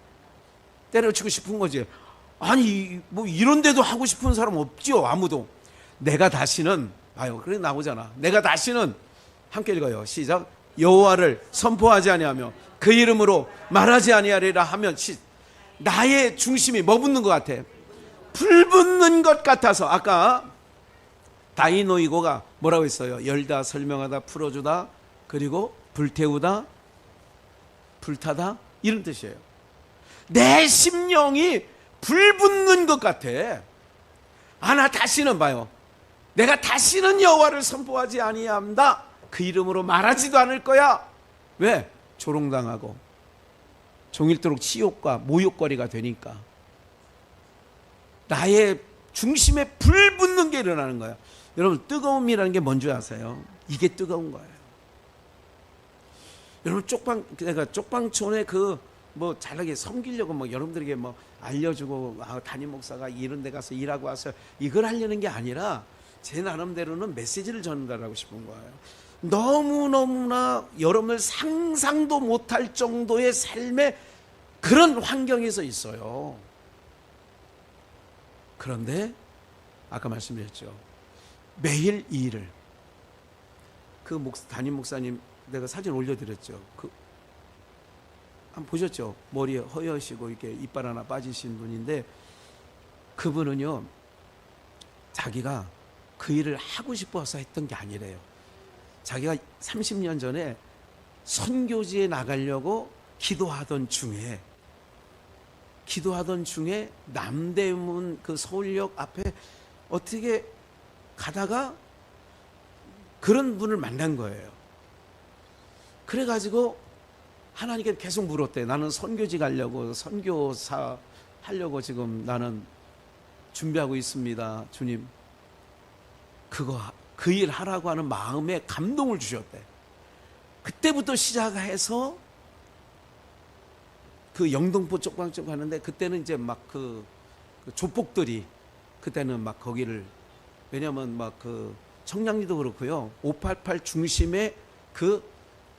때려치고 싶은 거지. 아니 뭐 이런데도 하고 싶은 사람 없지요. 아무도. 내가 다시는 봐요. 그래 나오잖아. 내가 다시는 함께 읽어요. 시작. 여호와를 선포하지 아니하며 그 이름으로 말하지 아니하리라 하면 나의 중심이 뭐 붙는 것 같아? 불 붙는 것 같아서. 아까 다이노이고가 뭐라고 했어요? 열다, 설명하다, 풀어주다, 그리고 불태우다, 불타다, 이런 뜻이에요. 내 심령이 불 붙는 것 같아. 나 다시는 봐요. 내가 다시는 여호와를 선포하지 아니함다. 그 이름으로 말하지도 않을 거야. 왜? 조롱당하고 종일토록 치욕과 모욕거리가 되니까. 나의 중심에 불 붙는 게 일어나는 거야. 여러분, 뜨거움이라는 게 뭔지 아세요? 이게 뜨거운 거예요. 여러분, 내가 쪽방촌에 뭐 잘나게 섬기려고 뭐 여러분들에게 뭐 알려주고 담임 목사가 이런 데 가서 일하고 와서 이걸 하려는 게 아니라 제 나름대로는 메시지를 전달하고 싶은 거예요. 너무너무나 여러분들 상상도 못할 정도의 삶의 그런 환경에서 있어요. 그런데 아까 말씀드렸죠. 매일 이 일을 담임 목사님 내가 사진 올려드렸죠. 한번 보셨죠? 머리에 허여시고 이렇게 이빨 하나 빠지신 분인데 그분은요 자기가 그 일을 하고 싶어서 했던 게 아니래요. 자기가 30년 전에 선교지에 나가려고 기도하던 중에 남대문 그 서울역 앞에 어떻게 가다가 그런 분을 만난 거예요. 그래가지고 하나님께 계속 물었대. 나는 선교지 가려고 선교사 하려고 지금 나는 준비하고 있습니다. 주님, 그 일 하라고 하는 마음에 감동을 주셨대. 그때부터 시작해서 그 영등포 쪽방 쪽 가는데 그때는 이제 막 그 조폭들이 그때는 막 거기를 왜냐면 막 그 청량리도 그렇고요. 588 중심에 그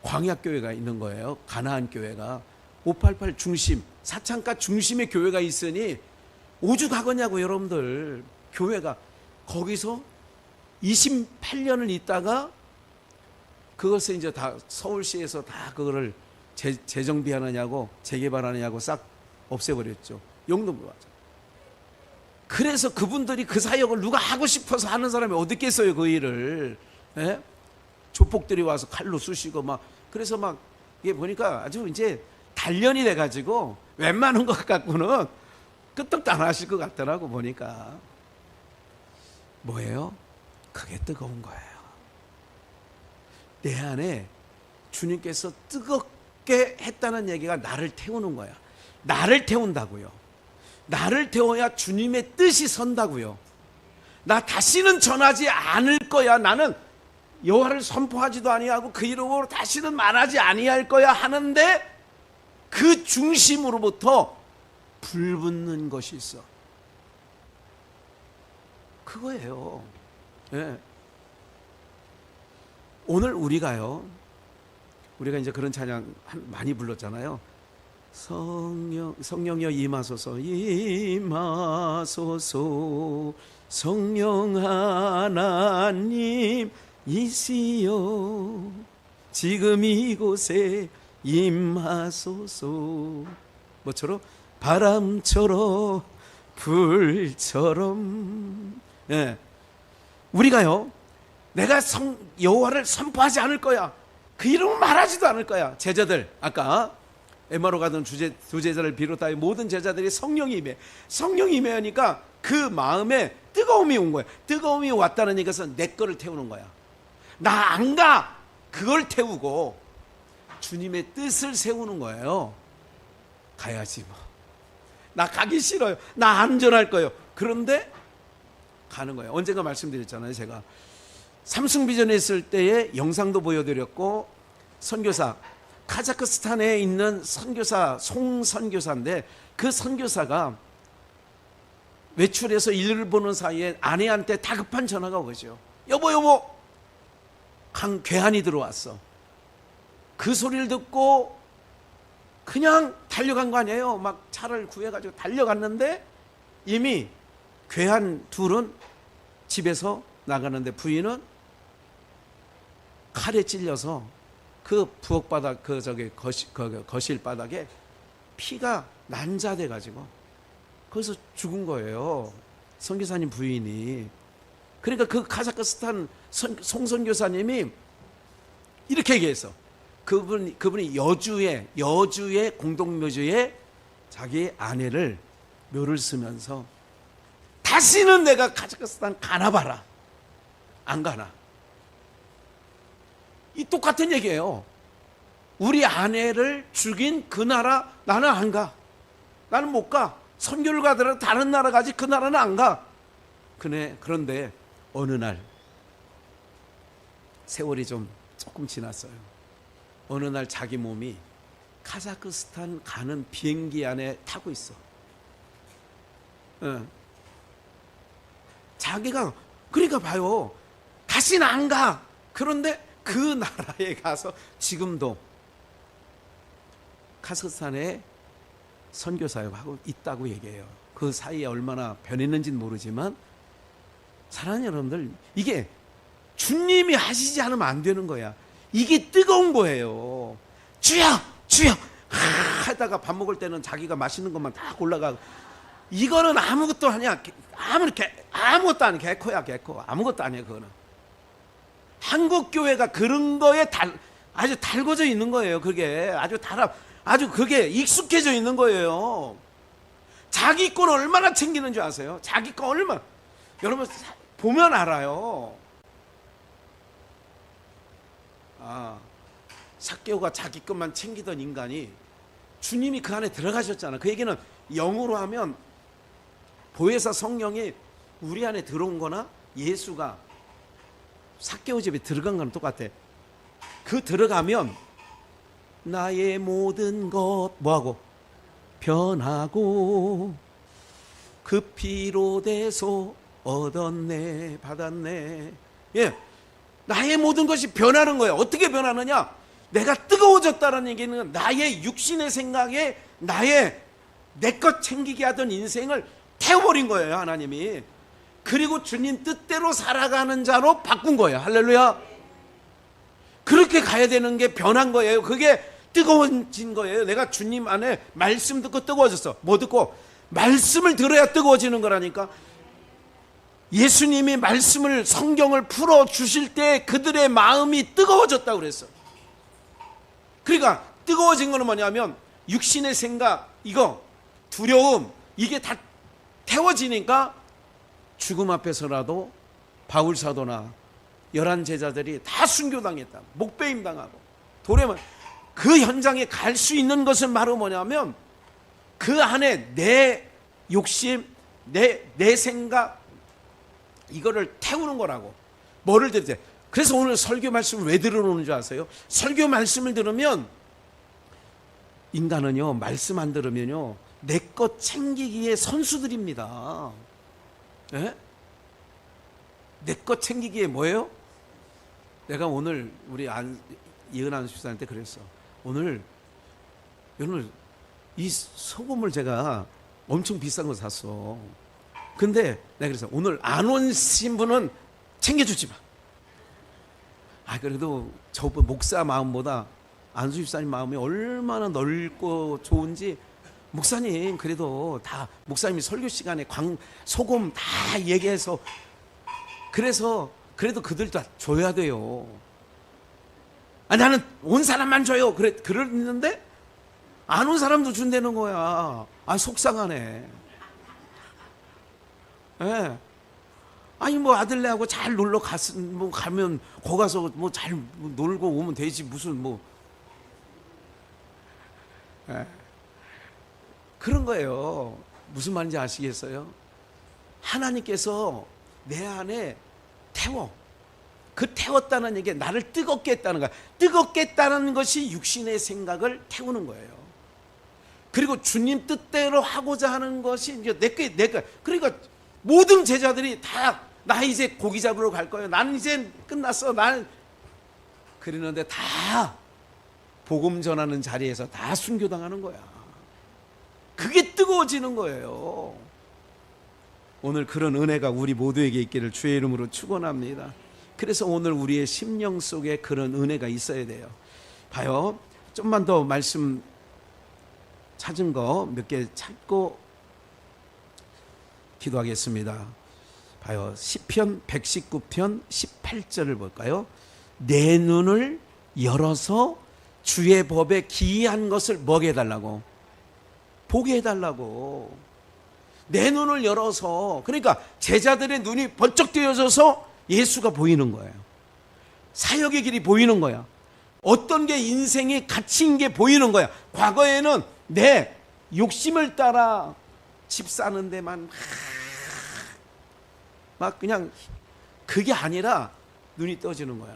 광야교회가 있는 거예요. 가나안 교회가 588 중심 사창가 중심에 교회가 있으니 오죽 하겠냐고 여러분들. 교회가 거기서 28년을 있다가 그것을 이제 다 서울시에서 다 그거를 재정비하느냐고 재개발하느냐고 싹 없애버렸죠. 영등포 맞아. 그래서 그분들이 그 사역을 누가 하고 싶어서 하는 사람이 어디 있겠어요 그 일을. 예? 조폭들이 와서 칼로 쑤시고 막 그래서 막 이게 보니까 아주 이제 단련이 돼가지고 웬만한 것 갖고는 끄떡도 안 하실 것 같더라고 보니까. 뭐예요? 그게 뜨거운 거예요. 내 안에 주님께서 뜨겁게 했다는 얘기가 나를 태우는 거야. 나를 태운다고요. 나를 태워야 주님의 뜻이 선다고요. 나 다시는 전하지 않을 거야. 나는 여호와를 선포하지도 아니하고 그 이름으로 다시는 말하지 아니할 거야 하는데 그 중심으로부터 불 붙는 것이 있어. 그거예요. 네. 오늘 우리가 이제 그런 찬양 많이 불렀잖아요. 성령여 임하소서 임하소서 성령 하나님 이시여 지금 이곳에 임하소서. 뭐처럼? 바람처럼 불처럼. 예. 우리가요 내가 여호와를 선포하지 않을 거야. 그 이름을 말하지도 않을 거야. 제자들 아까 에마로 가던 두 제자를 비롯하여 모든 제자들이 성령이 임하니까 그 마음에 뜨거움이 온 거야. 뜨거움이 왔다는 얘기에서 내 거를 태우는 거야. 나 안 가. 그걸 태우고 주님의 뜻을 세우는 거예요. 가야지 뭐. 나 가기 싫어요. 나 안전할 거예요. 그런데 가는 거예요. 언젠가 말씀드렸잖아요. 제가 삼승비전에 있을 때의 영상도 보여드렸고 선교사 카자흐스탄에 있는 선교사 송 선교사인데 그 선교사가 외출해서 일을 보는 사이에 아내한테 다급한 전화가 오죠. 여보, 괴한이 들어왔어. 그 소리를 듣고 그냥 달려간 거 아니에요. 막 차를 구해가지고 달려갔는데 이미 괴한 둘은 집에서 나가는데 부인은 칼에 찔려서 그 부엌바닥 거실 바닥에 피가 난자돼 가지고 거기서 죽은 거예요. 선교사님 부인이. 그러니까 그 카자흐스탄 송선교사님이 이렇게 얘기했어. 그분이 여주의 공동묘지에 자기 아내를 묘를 쓰면서 다시는 내가 카자흐스탄 가나 봐라. 안 가나. 이 똑같은 얘기예요. 우리 아내를 죽인 그 나라 나는 안 가. 나는 못 가. 선교를 가더라도 다른 나라 가지 그 나라는 안 가. 그런데 어느 날 세월이 조금 지났어요. 어느 날 자기 몸이 카자흐스탄 가는 비행기 안에 타고 있어. 자기가 그러니까 봐요. 다시는 안 가. 그런데 그 나라에 가서 지금도 카자흐스탄에 선교사역하고 있다고 얘기해요. 그 사이에 얼마나 변했는지는 모르지만 사랑하는 여러분들, 이게 주님이 하시지 않으면 안 되는 거야. 이게 뜨거운 거예요. 주여 하다가 밥 먹을 때는 자기가 맛있는 것만 다 골라가고, 이거는 아무것도 아니야. 아무것도 아니야. 개코 아무것도 아니야. 그거는 한국 교회가 그런 거에 아주 달궈져 있는 거예요. 그게 아주 그게 익숙해져 있는 거예요. 자기 건 얼마나 챙기는 줄 아세요? 자기 건 얼마나. 여러분 보면 알아요. 삭개오가 자기 것만 챙기던 인간이 주님이 그 안에 들어가셨잖아. 그 얘기는 영어로 하면 보혜사 성령이 우리 안에 들어온 거나 예수가 삭개오 집에 들어간 거랑 똑같아. 그 들어가면 나의 모든 것 뭐하고 변하고 그 피로 돼서 얻었네 받았네. 나의 모든 것이 변하는 거예요. 어떻게 변하느냐? 내가 뜨거워졌다는 얘기는 나의 육신의 생각에 내 것 챙기게 하던 인생을 태워버린 거예요. 하나님이. 그리고 주님 뜻대로 살아가는 자로 바꾼 거예요. 할렐루야. 그렇게 가야 되는 게 변한 거예요. 그게 뜨거워진 거예요. 내가 주님 안에 말씀 듣고 뜨거워졌어. 뭐 듣고? 말씀을 들어야 뜨거워지는 거라니까. 예수님이 말씀을 성경을 풀어 주실 때 그들의 마음이 뜨거워졌다고 그랬어. 그러니까 뜨거워진 거는 뭐냐면 육신의 생각, 이거 두려움, 이게 다 태워지니까 죽음 앞에서라도 바울 사도나 11 제자들이 다 순교당했다. 목배임 당하고 돌에만. 그 현장에 갈 수 있는 것은 바로 뭐냐면 그 안에 내 욕심, 내 생각, 이거를 태우는 거라고. 뭐를 들으세요? 그래서 오늘 설교 말씀을 왜 들어오는 줄 아세요? 설교 말씀을 들으면 인간은요, 말씀 안 들으면요, 내 것 챙기기에 선수들입니다. 예? 내 것 챙기기에 뭐예요? 내가 오늘 우리 이은한 수사한테 그랬어. 오늘 이 소금을 제가 엄청 비싼 거 샀어. 근데 내가 그래서 오늘 안 오신 분은 챙겨주지 마. 그래도 저 목사 마음보다 안수 집사님 마음이 얼마나 넓고 좋은지. 목사님 그래도 다 목사님이 설교 시간에 소금 다 얘기해서, 그래서 그래도 그들도 줘야 돼요. 나는 온 사람만 줘요. 그랬는데 안 온 사람도 준다는 거야. 속상하네. 예. 뭐 아들네하고 잘 놀러 가면 거 가서 뭐 잘 놀고 오면 되지 무슨 뭐. 예. 그런 거예요. 무슨 말인지 아시겠어요? 하나님께서 내 안에 그 태웠다는 얘기, 나를 뜨겁게 했다는 거야. 뜨겁게 했다는 것이 육신의 생각을 태우는 거예요. 그리고 주님 뜻대로 하고자 하는 것이 이제 내거. 그러니까 모든 제자들이 다 나 이제 고기 잡으러 갈 거예요. 나는 이제 끝났어. 나는 그러는데 다 복음 전하는 자리에서 다 순교당하는 거야. 그게 뜨거워지는 거예요. 오늘 그런 은혜가 우리 모두에게 있기를 주의 이름으로 축원합니다. 그래서 오늘 우리의 심령 속에 그런 은혜가 있어야 돼요. 봐요. 좀만 더 말씀 찾은 거 몇 개 찾고 기도하겠습니다. 봐요. 시편 119편 18절을 볼까요? 내 눈을 열어서 주의 법에 기이한 것을 먹게 해달라고, 보게 해달라고. 내 눈을 열어서, 그러니까 제자들의 눈이 번쩍 뜨여져서 예수가 보이는 거예요. 사역의 길이 보이는 거야. 어떤 게 인생이 가치인 게 보이는 거야. 과거에는 내 욕심을 따라 집 사는 데만 막 그냥, 그게 아니라 눈이 떠지는 거야.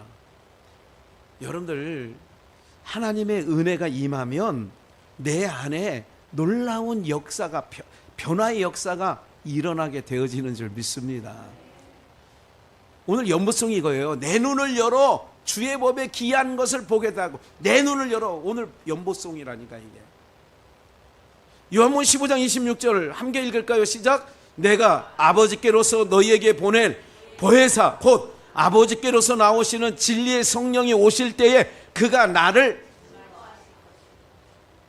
여러분들, 하나님의 은혜가 임하면 내 안에 놀라운 역사가, 변화의 역사가 일어나게 되어지는 줄 믿습니다. 오늘 연보성이 이거예요. 내 눈을 열어 주의 법에 기이한 것을 보게 하고. 내 눈을 열어. 오늘 연보성이라니까 이게. 요한복음 15장 26절 함께 읽을까요? 시작. 내가 아버지께로서 너희에게 보낼 보혜사 곧 아버지께로서 나오시는 진리의 성령이 오실 때에 그가 나를,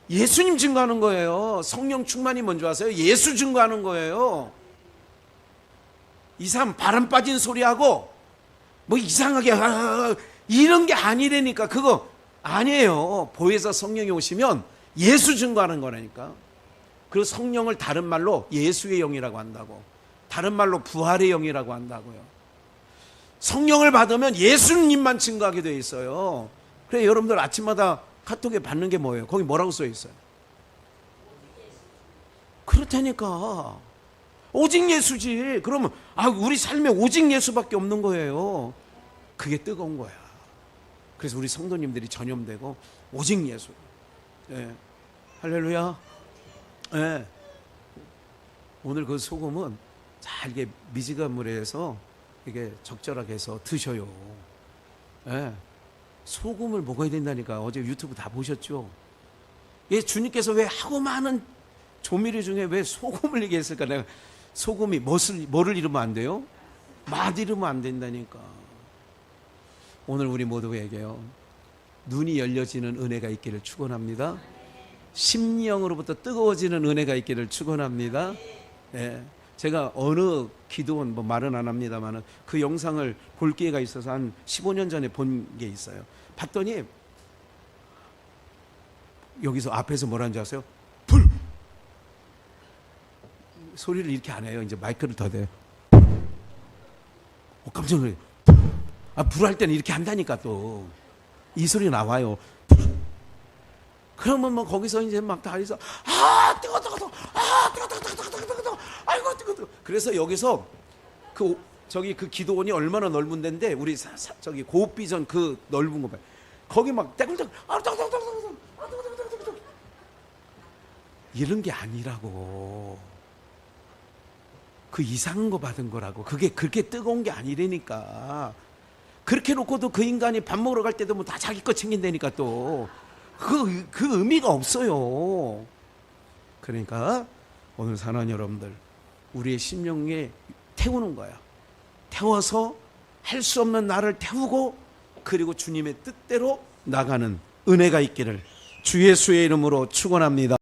예수님 증거하는 거예요. 성령 충만이 뭔지 아세요? 예수 증거하는 거예요. 이 사람 바람 빠진 소리하고 뭐 이상하게 이런 게 아니라니까. 그거 아니에요. 보혜사 성령이 오시면 예수 증거하는 거라니까. 그 성령을 다른 말로 예수의 영이라고 한다고, 다른 말로 부활의 영이라고 한다고요. 성령을 받으면 예수님만 증거하게 되어 있어요. 그래, 여러분들 아침마다 카톡에 받는 게 뭐예요? 거기 뭐라고 써 있어요? 그렇다니까. 오직 예수지. 그러면 우리 삶에 오직 예수밖에 없는 거예요. 그게 뜨거운 거야. 그래서 우리 성도님들이 전염되고 오직 예수. 예. 할렐루야. 예. 오늘 그 소금은 잘 이게 미지근 물에 해서 이게 적절하게 해서 드셔요. 예. 소금을 먹어야 된다니까. 어제 유튜브 다 보셨죠? 예, 주님께서 왜 하고 많은 조미료 중에 왜 소금을 얘기했을까? 내가 소금이 뭐를 잃으면 안 돼요? 맛 잃으면 안 된다니까. 오늘 우리 모두에게요, 눈이 열려지는 은혜가 있기를 축원합니다. 심령으로부터 뜨거워지는 은혜가 있기를 축원합니다. 예. 제가 어느 기도원 말은 안 합니다만 그 영상을 볼 기회가 있어서 한 15년 전에 본 게 있어요. 봤더니 여기서 앞에서 뭐라는 줄 아세요? 불! 소리를 이렇게 안 해요. 이제 마이크를 더 대요. 깜짝 놀라요. 불 할 때는 이렇게 한다니까. 또 이 소리 나와요. 그러면 뭐 거기서 이제 막 다리서 뜨거 뜨거 아이고 뜨거. 그래서 여기서 그 기도원이 얼마나 넓은 데인데 우리 저기 고읍비전 그 넓은 거 봐요. 거기 막 떼굴떼굴 이런 게 아니라고. 그 이상한 거 받은 거라고. 그게 그렇게 뜨거운 게 아니라니까. 그렇게 놓고도 그 인간이 밥 먹으러 갈 때도 뭐 다 자기 거 챙긴다니까. 또 그 의미가 없어요. 그러니까 오늘 사는 여러분들, 우리의 심령에 태우는 거야. 태워서 할 수 없는 나를 태우고, 그리고 주님의 뜻대로 나가는 은혜가 있기를 주 예수의 이름으로 축원합니다.